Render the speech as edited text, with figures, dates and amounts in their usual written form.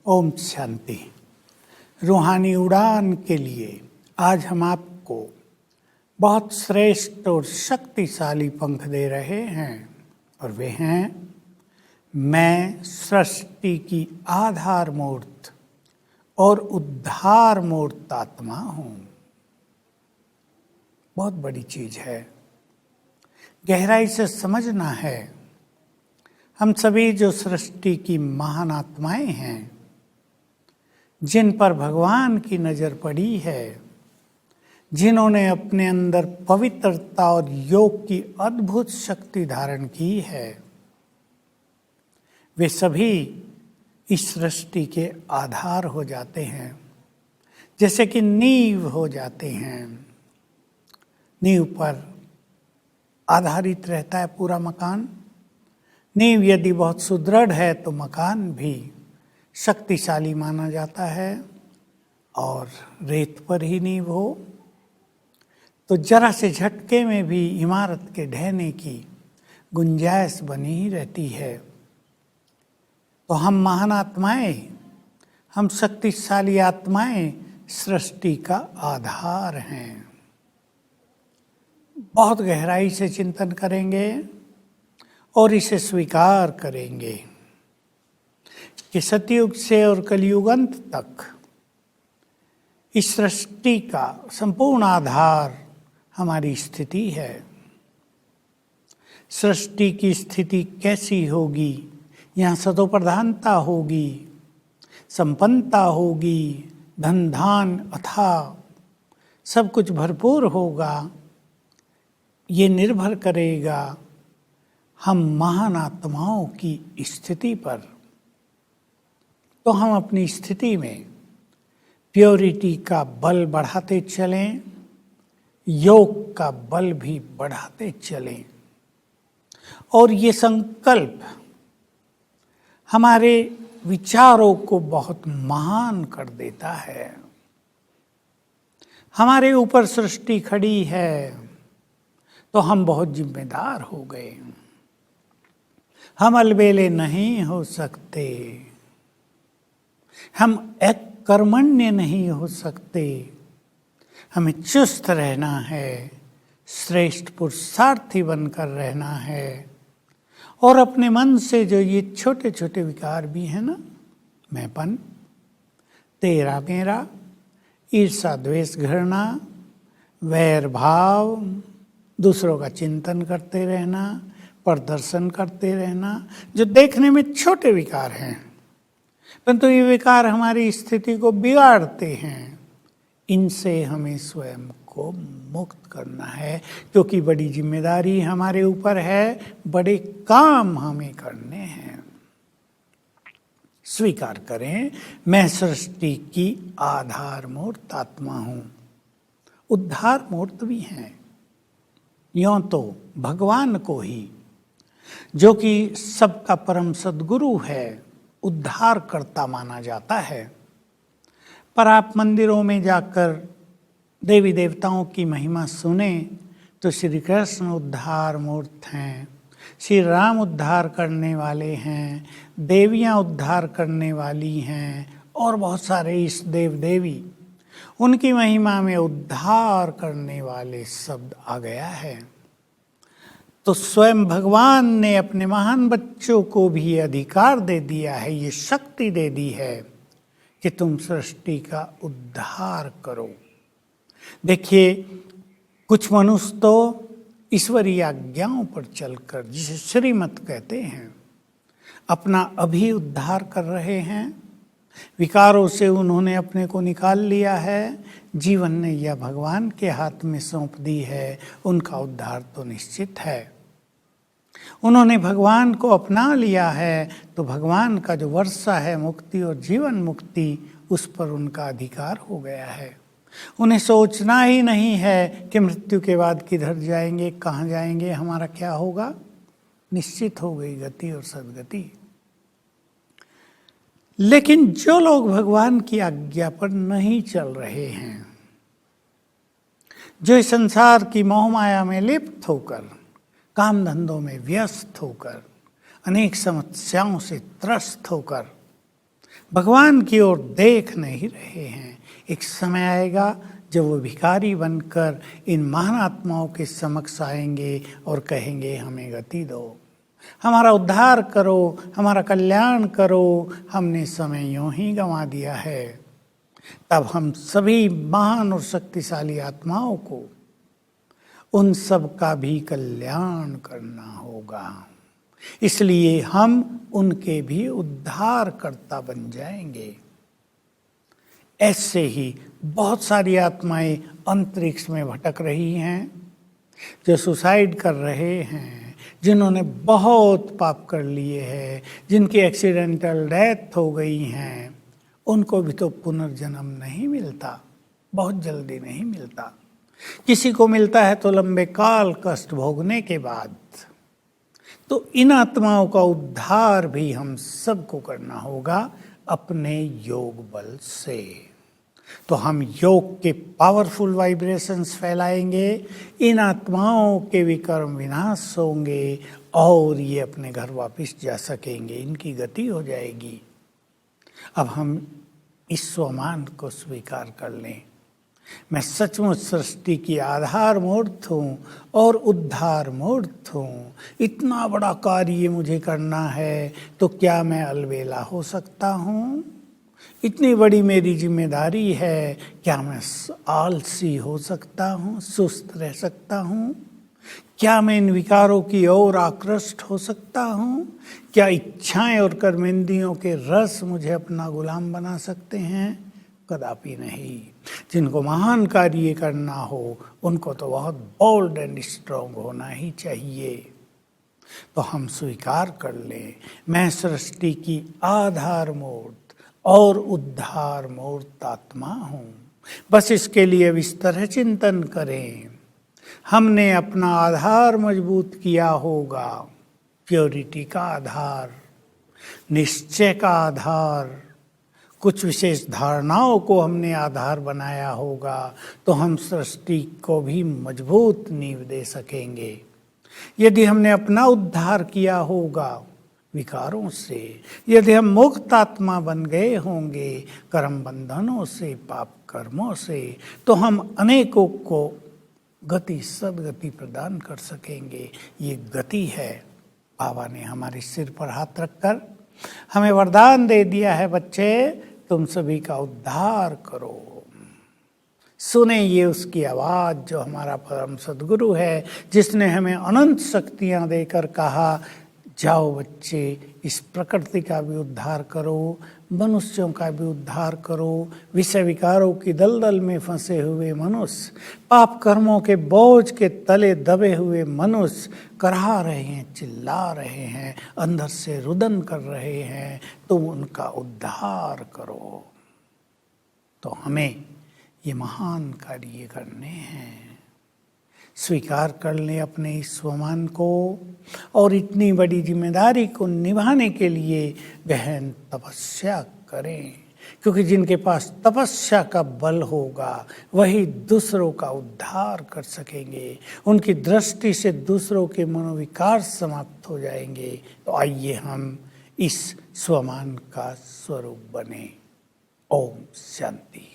ओम शांति। रूहानी उड़ान के लिए आज हम आपको बहुत श्रेष्ठ और शक्तिशाली पंख दे रहे हैं और वे हैं मैं सृष्टि की आधार मूर्त और उद्धार मूर्त आत्मा हूँ। बहुत बड़ी चीज है, गहराई से समझना है। हम सभी जो सृष्टि की महान आत्माएं हैं, जिन पर भगवान की नजर पड़ी है, जिन्होंने अपने अंदर पवित्रता और योग की अद्भुत शक्ति धारण की है, वे सभी इस सृष्टि के आधार हो जाते हैं, जैसे कि नींव हो जाते हैं। नींव पर आधारित रहता है पूरा मकान। नींव यदि बहुत सुदृढ़ है तो मकान भी शक्तिशाली माना जाता है। और रेत पर ही नींव हो तो जरा से झटके में भी इमारत के ढहने की गुंजाइश बनी ही रहती है। तो हम महान आत्माएं, हम शक्तिशाली आत्माएं सृष्टि का आधार हैं। बहुत गहराई से चिंतन करेंगे और इसे स्वीकार करेंगे कि सतयुग से और कलयुग अंत तक इस सृष्टि का संपूर्ण आधार हमारी स्थिति है। सृष्टि की स्थिति कैसी होगी? यहाँ सतोप्रधानता होगी, संपन्नता होगी, धन धान अथाह सब कुछ भरपूर होगा। ये निर्भर करेगा हम महान आत्माओं की स्थिति पर। तो हम अपनी स्थिति में प्योरिटी का बल बढ़ाते चलें, योग का बल भी बढ़ाते चलें। और ये संकल्प हमारे विचारों को बहुत महान कर देता है। हमारे ऊपर सृष्टि खड़ी है तो हम बहुत जिम्मेदार हो गए। हम अलबेले नहीं हो सकते, हम एक कर्मण्य नहीं हो सकते। हमें चुस्त रहना है, श्रेष्ठ पुरुषार्थी बनकर रहना है। और अपने मन से जो ये छोटे छोटे विकार भी हैं ना, मैंपन, तेरा मेरा, ईर्षा द्वेष घृणा, वैर भाव, दूसरों का चिंतन करते रहना, प्रदर्शन करते रहना, जो देखने में छोटे विकार हैं परंतु ये विकार हमारी स्थिति को बिगाड़ते हैं। इनसे हमें स्वयं को मुक्त करना है, क्योंकि बड़ी जिम्मेदारी हमारे ऊपर है, बड़े काम हमें करने हैं। स्वीकार करें, मैं सृष्टि की आधार मूर्त आत्मा हूं। उद्धार मूर्त भी हैं। यों तो भगवान को ही, जो कि सबका परम सद्गुरु है, उद्धार करता माना जाता है। पर आप मंदिरों में जाकर देवी देवताओं की महिमा सुने तो श्री कृष्ण उद्धार मूर्त हैं, श्री राम उद्धार करने वाले हैं, देवियां उद्धार करने वाली हैं और बहुत सारे इष्ट देव देवी, उनकी महिमा में उद्धार करने वाले शब्द आ गया है। तो स्वयं भगवान ने अपने महान बच्चों को भी अधिकार दे दिया है, ये शक्ति दे दी है कि तुम सृष्टि का उद्धार करो। देखिए, कुछ मनुष्य तो ईश्वरीय आज्ञाओं पर चलकर, जिसे श्रीमत कहते हैं, अपना अभी उद्धार कर रहे हैं। विकारों से उन्होंने अपने को निकाल लिया है, जीवन ने यह भगवान के हाथ में सौंप दी है, उनका उद्धार तो निश्चित है। उन्होंने भगवान को अपना लिया है तो भगवान का जो वर्षा है मुक्ति और जीवन मुक्ति, उस पर उनका अधिकार हो गया है। उन्हें सोचना ही नहीं है कि मृत्यु के बाद किधर जाएंगे, कहाँ जाएंगे, हमारा क्या होगा। निश्चित हो गई गति और सद्गति। लेकिन जो लोग भगवान की आज्ञा पर नहीं चल रहे हैं, जो इस संसार की मोहमाया में लिप्त होकर, काम धंधों में व्यस्त होकर, अनेक समस्याओं से त्रस्त होकर भगवान की ओर देख नहीं रहे हैं। एक समय आएगा जब वो भिखारी बनकर इन महान आत्माओं के समक्ष आएंगे और कहेंगे हमें गति दो, हमारा उद्धार करो, हमारा कल्याण करो, हमने समय यूं ही गंवा दिया है। तब हम सभी महान और शक्तिशाली आत्माओं को उन सब का भी कल्याण करना होगा। इसलिए हम उनके भी उद्धारकर्ता बन जाएंगे। ऐसे ही बहुत सारी आत्माएं अंतरिक्ष में भटक रही हैं, जो सुसाइड कर रहे हैं, जिन्होंने बहुत पाप कर लिए हैं, जिनकी एक्सीडेंटल डेथ हो गई हैं, उनको भी तो पुनर्जन्म नहीं मिलता, बहुत जल्दी नहीं मिलता। किसी को मिलता है तो लंबे काल कष्ट भोगने के बाद। तो इन आत्माओं का उद्धार भी हम सबको करना होगा अपने योग बल से। तो हम योग के पावरफुल वाइब्रेशंस फैलाएंगे, इन आत्माओं के विकर्म विनाश होंगे और ये अपने घर वापस जा सकेंगे, इनकी गति हो जाएगी। अब हम इस स्वमान को स्वीकार कर लें। मैं सचमुच सृष्टि की आधार मूर्त हूँ और उद्धार मूर्त हूँ। इतना बड़ा कार्य मुझे करना है तो क्या मैं अलबेला हो सकता हूँ? इतनी बड़ी मेरी जिम्मेदारी है, क्या मैं आलसी हो सकता हूँ, सुस्त रह सकता हूँ? क्या मैं इन विकारों की ओर आकृष्ट हो सकता हूँ? क्या इच्छाएं और कर्मेंद्रियों के रस मुझे अपना गुलाम बना सकते हैं? कदापि नहीं। जिनको महान कार्य करना हो उनको तो बहुत बोल्ड एंड स्ट्रॉन्ग होना ही चाहिए। तो हम स्वीकार कर लें, मैं सृष्टि की आधार मूर्त और उद्धार मूर्त आत्मा हूँ। बस इसके लिए अब इस तरह चिंतन करें, हमने अपना आधार मजबूत किया होगा, प्योरिटी का आधार, निश्चय का आधार, कुछ विशेष धारणाओं को हमने आधार बनाया होगा, तो हम सृष्टि को भी मजबूत नींव दे सकेंगे। यदि हमने अपना उद्धार किया होगा विकारों से, यदि हम मुक्त आत्मा बन गए होंगे कर्म बंधनों से, पाप कर्मों से, तो हम अनेकों को गति सदगति प्रदान कर सकेंगे। ये गति है। बाबा ने हमारे सिर पर हाथ रखकर हमें वरदान दे दिया है, बच्चे तुम सभी का उद्धार करो। सुने ये उसकी आवाज़ जो हमारा परम सद्गुरु है, जिसने हमें अनंत शक्तियाँ देकर कहा जाओ बच्चे इस प्रकृति का भी उद्धार करो, मनुष्यों का भी उद्धार करो। विषय विकारों की दलदल में फंसे हुए मनुष्य, पाप कर्मों के बोझ के तले दबे हुए मनुष्य कराह रहे हैं, चिल्ला रहे हैं, अंदर से रुदन कर रहे हैं, तुम उनका उद्धार करो। तो हमें ये महान कार्य करने हैं। स्वीकार कर लें अपने इस स्वमान को और इतनी बड़ी जिम्मेदारी को निभाने के लिए गहन तपस्या करें, क्योंकि जिनके पास तपस्या का बल होगा वही दूसरों का उद्धार कर सकेंगे। उनकी दृष्टि से दूसरों के मनोविकार समाप्त हो जाएंगे। तो आइए हम इस स्वमान का स्वरूप बने। ओम शांति।